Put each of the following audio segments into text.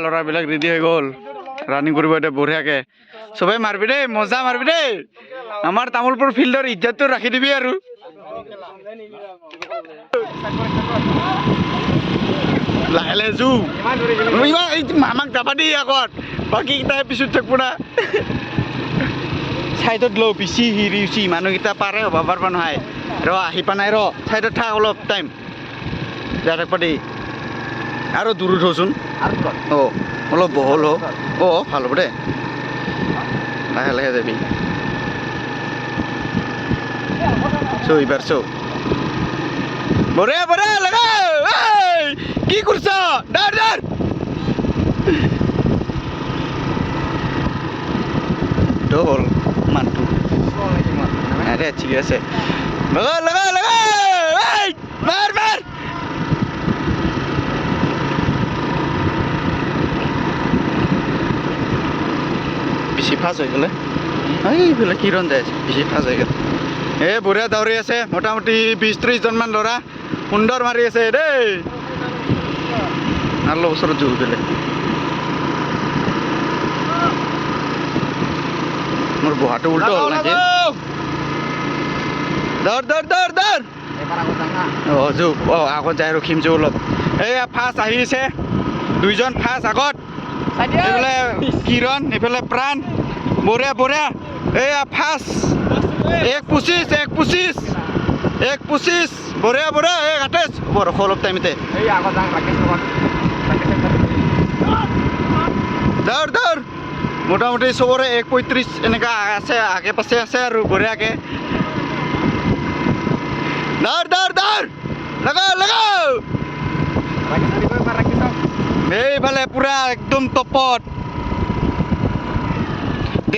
ল'ৰাবিলাক ৰেডি হৈ গ'ল ৰানিং কৰিব এতিয়া বঢ়িয়াকে সবে মাৰবি দেই মজা মাৰবি দেই আমাৰ তামোলপুৰ ফিল্ডৰ ইজ্জতটো ৰাখি দিবি আৰু লাহে লাহে জু মামাক যাবা দেই আগত বাকী কেইটাই পিছত থাকব না চাইডত ল পিছি হিৰিছি মানুহকেইটা পাৰে হ'ব পাৰবা নহয় ৰ আহি পা নাই ৰ চাইডত থাক অলপ টাইম যা থাকবা দেই আৰু দূৰত হচোন অঁ অলপ বহল হ অঁ ভাল হ'ব দে লাহে লাহে যাবি চৌ এইবাৰ চৌ বঢ়িয়া বঢ়িয়া লগা কি কৰিছ ডাৰ ডাৰ হ'ল মানুহটো আৰে ঠিক আছে লগা লগা লগা মাৰ মাৰ বেছি ফাষ্ট হৈ গ'লে এইফালে কিৰণ যাই আছে বেছি ফাষ্ট হৈ গ'ল এই বঢ়িয়া দৌৰি আছে মোটামুটি 20-30জনমান ল'ৰা সুন্দৰ মাৰি আছে দেই আৰু ওচৰত জোৰ পেলে মোৰ বহাটো উল্টো হ'ল নেকি দৌৰ দৌৰ দৌৰ দৌৰ অঁ জোক অঁ আগত যাই ৰখিম জোক অলপ এইয়া ফাৰ্ষ্ট আহিছে 2জন ফাৰ্ষ্ট আগত এইফালে কিৰণ এইফালে প্ৰাণ বঢ়িয়া বঢ়িয়া এইয়া ফাৰ্ষ্ট 1:25 বঢ়িয়া বঢ়িয়া এই আটেছ বৰ ৰখ অলপ টাইমতে দৌৰ দৌৰ মোটামুটি চবৰে 1:35 এনেকুৱা আছে আগে পাছে আছে আৰু বঢ়িয়াকে দৌৰ দৌৰ দৌৰ লগাও লগাও এইফালে পুৰা একদম টপত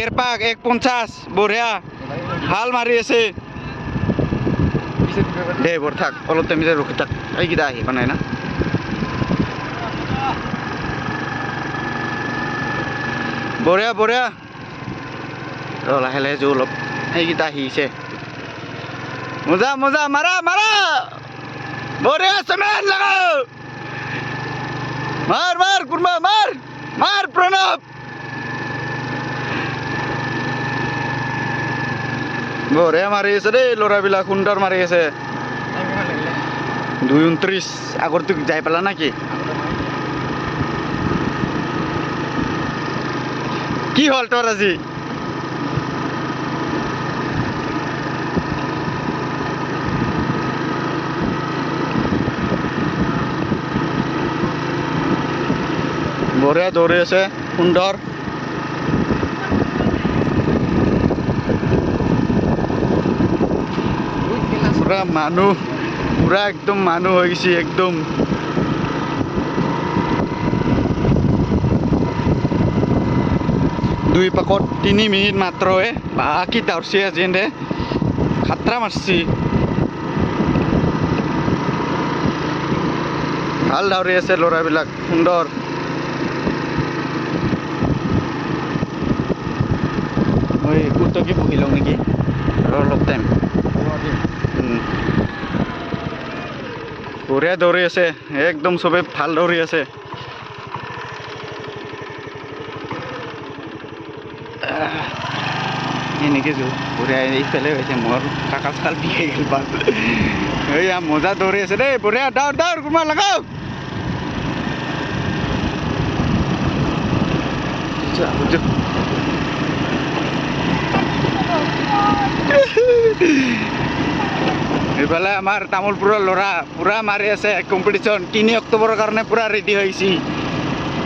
1.5 1:50 বঢ়িয়া ভাল মাৰি আছে দে বৰ থাক অলপ টাইমতে ৰখি থাক এইকেইটা আহি পোৱা নাই না বঢ়িয়া বঢ়িয়া লাহে লাহে জোৰ অলপ এইকেইটা আহিছে মজা মজা মাৰা মাৰা বঢ়িয়া চমেন লগাও মাৰ মাৰ কুৰ্মা মাৰ মাৰ প্ৰণৱ বঢ়িয়া মাৰি আছে দেই ল'ৰাবিলাক সুন্দৰ মাৰি আছে 2:29 আগৰটো যাই পেলা নাকি কি হ'ল তোৰ আজি বঢ়িয়া দৌৰি আছে সুন্দৰ পুৰা মানুহ পুৰা একদম মানুহ হৈ গৈছে একদম দুই পাকত 3 মিনিট মাত্ৰ বাকী দৌৰছি আজি এনে খাতৰা মাৰছি ভাল দৌৰি আছে ল'ৰাবিলাক সুন্দৰ মই উত্তকি বহি লওঁ নেকি আৰু অলপ টাইম বঢ়িয়া দৌৰি আছে একদম চবে ভাল দৌৰি আছে এনেকৈ বঢ়িয়া এইফালে হৈছে মোৰ কাকা চাল বিষাই গ'ল বাল এইয়া মজা দৌৰি আছে দেই বঢ়িয়া দৌৰ দৌৰ কোনোবা লগাও এইফালে আমাৰ তামোলপুৰৰ ল'ৰা পুৰা মাৰি আছে কম্পিটিশ্যন 3 অক্টোবৰৰ কাৰণে পুৰা ৰেডি হৈছে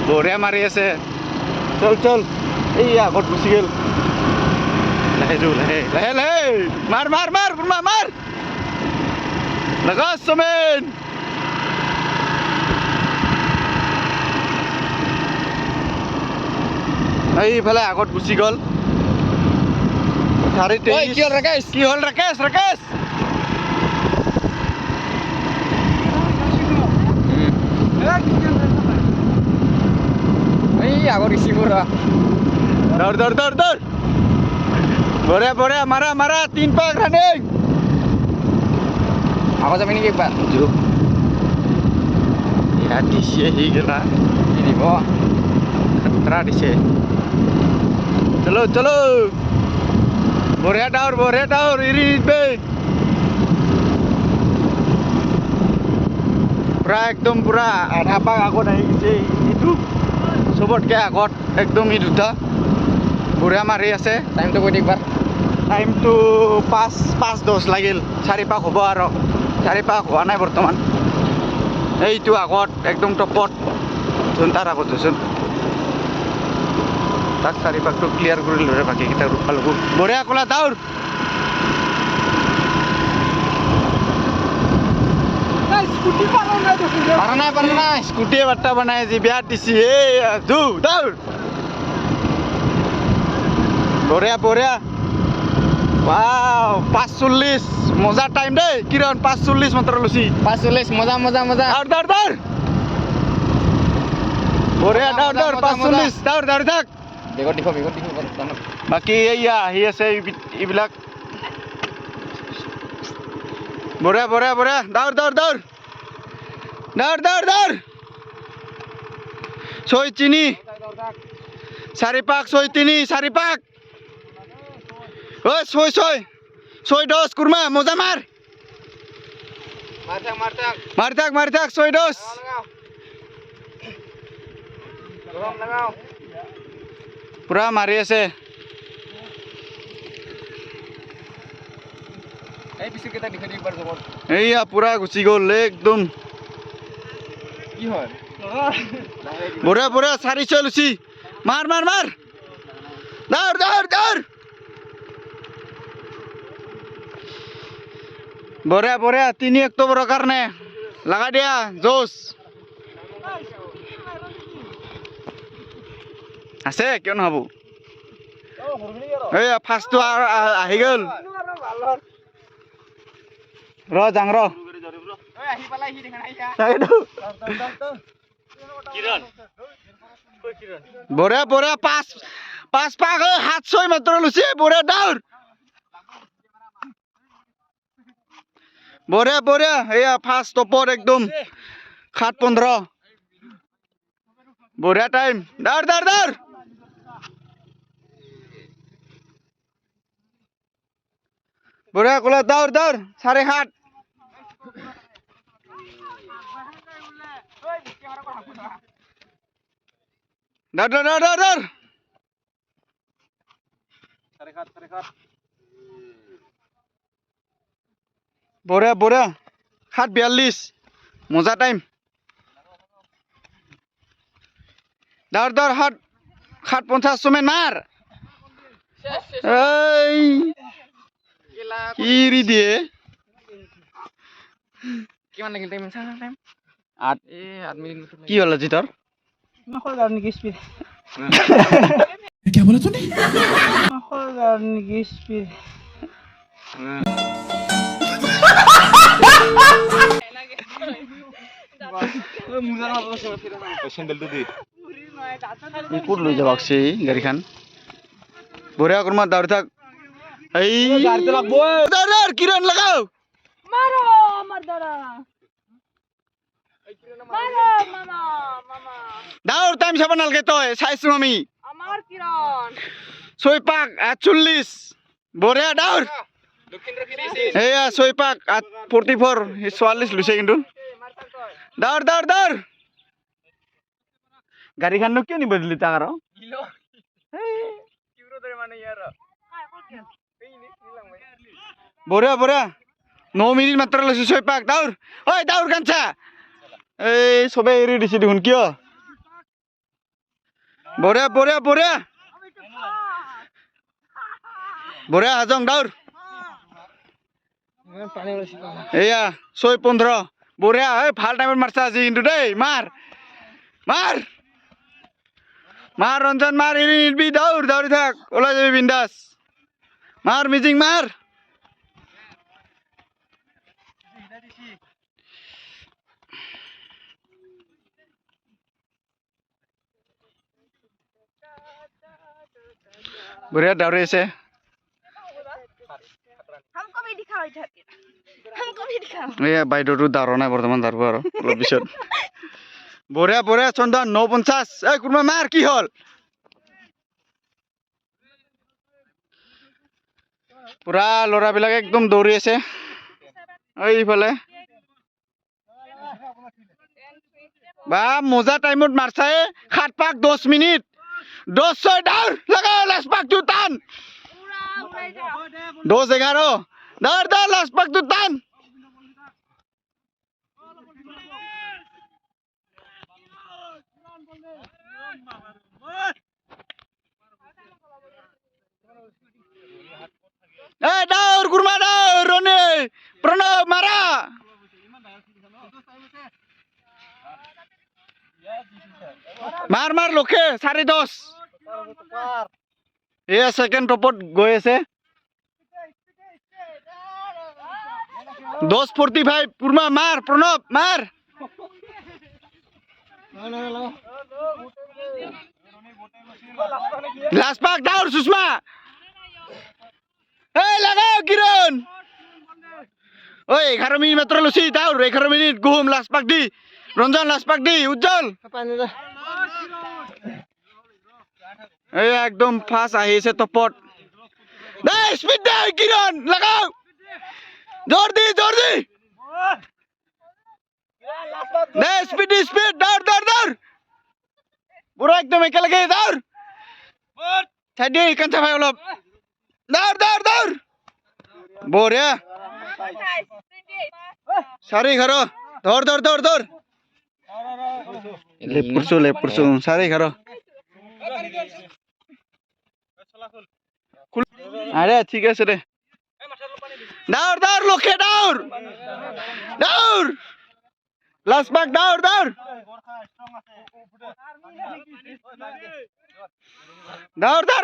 বঢ়িয়া মাৰি আছে চল চল এই আগত গুচি গ'ল লাহে জো লাহে লাহে লাহে মাৰ মাৰ মাৰ কোনোবা মাৰ লগা চমেন এইফালে আগত গুচি গ'ল 23 কি হ'ল ৰাকেশ ৰাকেশ এই আগত ৰিচিভৰ দৌৰ দৌৰ দৌৰ দৌৰ বঢ়িয়া বঢ়িয়া মাৰা মাৰা 3 পাক ৰানিং আগত যাবি নেকি একবাৰ ইয়াত দিছে সি গেলা দিব खतरा दिसे चलो चलो बरिया डाउर इरी बे पूरा एकदम पूरा आधा पाक আগত আহি গেছে ইটো সবতকে আগত একদম ই দুটা বৰিয়া মাৰি আছে টাইমটো কৈ দিবা টাইমটো 5:10 লাগিল 4 পাক হ'ব আৰু 4 পাক হোৱা নাই বৰ্তমান এইটো আগত একদম টপত যোন তাৰ আগত যোন তাক 4 পাকটো ক্লিয়াৰ কৰি লৰে বাকি কিটা ৰূপা লগু বৰিয়া কলা দাউৰ পাৰা নাই স্কুটি বাৰ্তা বনাই যি বিয়াত দিছি এই দু দাউৰ বৰিয়া वाव 5:40 मजा टाइम दे किरण 5:40 मात्र लसी 5:40 मजा दाउर बरिया दाउर 5:40 दाउर थाक বেগত দেখো বাকি এইয়া আহি আছে এইবিলাক বৰিয়া দাউৰ ছয় চিনি 4 পাক 4 পাক ओए सोय 10 कुर्मा मजा मार थाक सोय 10 पूरा मारी আছে এই পিছে কেটা দেখে দিবার জবর এইয়া पूरा গুচি গল একদম কি হয় বৰিয়া সাৰি চলছি মাৰ দাউৰ বৰিয়া 3 অক্টোবৰৰ কাৰণে লাগা দিয়া জোস আছে কিয় নহব এই ফাৰ্ষ্টটো আহি গল যাং আহি পালাই হি দেখা নাই বৰিয়া 5 পাক 700 মাত্ৰ লুচি বৰিয়া দাউৰ বৰিয়া এয়া ফাৰ্ষ্ট টপত একদম 7:15 বৰিয়া টাইম দাউৰ বৰিয়া কলা দাউৰ 7:30 দাউৰ বৰিয়া 7:42 মজা টাইম দাউৰ 7:50 চমেন মাৰ এই ইৰি দিয়ে কিমান লাগিল টাইম 8 মিনিট কি হল জিতৰ क्या बोला तूने ক'ত লৈ যাবাক গাড়ীখন বৰিয়া কৰ্মা দাউৰি থাক এই দাউৰ কিৰণ লগাও मारो मर्दरा मारो मामा দাউৰ টাইম চাব নালগে তই চাইছো আমি আমাৰ কিৰণ 6 পাক 48 বৰিয়া দাউৰ এয়া 6 পাক 44 44 লৈছে কিন্তু দাউৰ গাড়ীখন নো কিয় নিবদিলি তাক আৰু বৰিয়া 9 মিনিট মাত্ৰ লৈছে 6 পাক দাউৰ ঐ দাউৰ কাঞ্চা এই সবে এৰি দিছে দেখোন কিয় বৰিয়া হাজং দাউৰ এয়া 6:15 বৰিয়া এই ভাল টাইমত মাৰছা আজি কিন্তু দেই মাৰ ৰঞ্জন মাৰ এৰি নিবি দাউৰি থাক ওলাই যাবি বিন্দাস মাৰ মিজিং মাৰ বৰিয়া দাউৰি আছে हमको भी दिखाओ इधर हमको भी दिखाओ এয়া বাইদেউটো দাউৰা নাই বৰ্তমান দাউৰিব আৰু অলপ পিছত বঢ়িয়া বঢ়িয়া চন্দন 950 এই কোনোবা মাৰ কি হ'ল পুৰা ল'ৰাবিলাক একদম দৌৰি আছে এইফালে বা মজা টাইমত মাৰছাই 7 পাক 10 মিনিট 10 6 দৌৰ লগা লাষ্ট পাকটো টান পুৰা উৰাই যা 10 11 দৌৰ দৌৰ লাষ্ট পাকটো টান এই দৌৰ কুৰমা দৌৰ ৰনি প্ৰণৱ মাৰা মাৰ মাৰ লখে 10:30 এয়া সেকেন্ড টপত গৈ আছে 10:45 কুৰমা মাৰ প্ৰণৱ মাৰ লাষ্ট পাক দৌৰ সুষমা এই লাগাও কিৰণ ওই 11 মিনিট মাত্ৰ লছি দৌৰ 11 মিনিট গুম লাষ্ট পাক দি ৰঞ্জন লাষ্ট পাক দি উজ্জ্বল এই একদম ফাস্ট আহিছে টপত দে স্পিড দে কিরণ লাগাও জোর দি দে স্পিড দৌৰ পুৰা একদম একেলগে দৌৰ সাইড দি কাঞ্চা ভাই অলপ দৌৰ বঢ়িয়া 11:30 ধৰ লেপ পুৰছো 11:30 আৰে ঠিক আছে দে দৌৰ লখে দৌৰ লাষ্ট পাক দৌৰ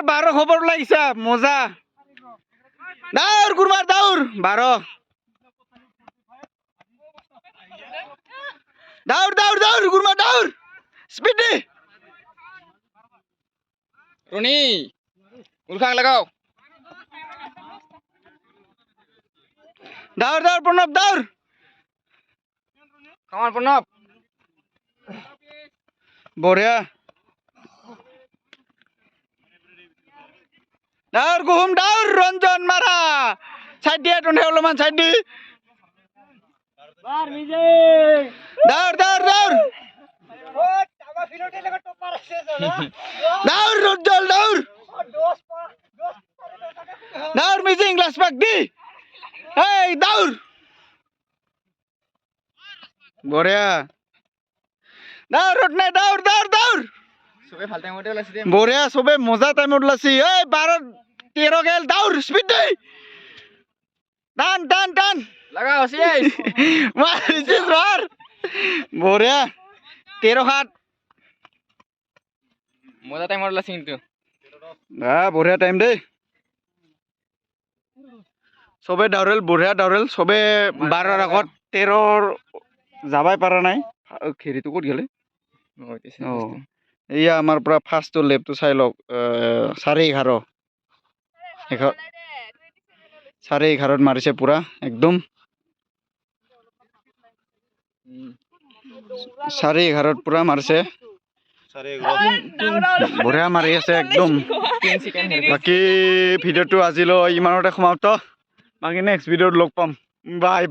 12 খবৰ লাগিছে মজা দৌৰ কুৰমাৰ দৌৰ 12 দৌৰ কুৰমাৰ দৌৰ স্পিড দি ৰনি উলখাং লাগাও দৌৰ প্ৰণৱ দৌৰ কামান প্ৰণব বঢ়িয়া দৌৰ গুহুম দৌৰ ৰঞ্জন মাৰা সাইড দিয়া টনে অলপমান সাইড দি দৌৰ উজ্জ্বল দৌৰ মিজিং লাষ্ট পাক দি এই দৌৰ বঢ়িয়া দৌৰ সবে ফালতে মতে ওলাইছে দে বঢ়িয়া সবে মজা টাইমত ওলাইছি এই 12-13 গেল দৌৰ স্পিড দি টান লাগাও শেষ মাৰ বঢ়িয়া 13-7 মজা টাইম ওলাইছে কিন্তু বঢ়িয়া টাইম দেই সবে দৌৰেল বঢ়িয়া দৌৰেল সবে 12 আগত 13 যাবাই পাৰা নাই খেৰিটো ক'ত গেলে এয়া আমাৰ পৰা ফাৰ্ষ্ট লেপটো চাই লওক 11:30 মাৰিছে পুৰা একদম 11:30 পুৰা মাৰিছে বঢ়িয়া মাৰি আছে একদম 3 সেকেন্ড বাকি ভিডিঅ'টো আজিলৈ ইমানতে সমাপ্ত বাকি নেক্সট ভিডিঅ'ত লগ পাম বাই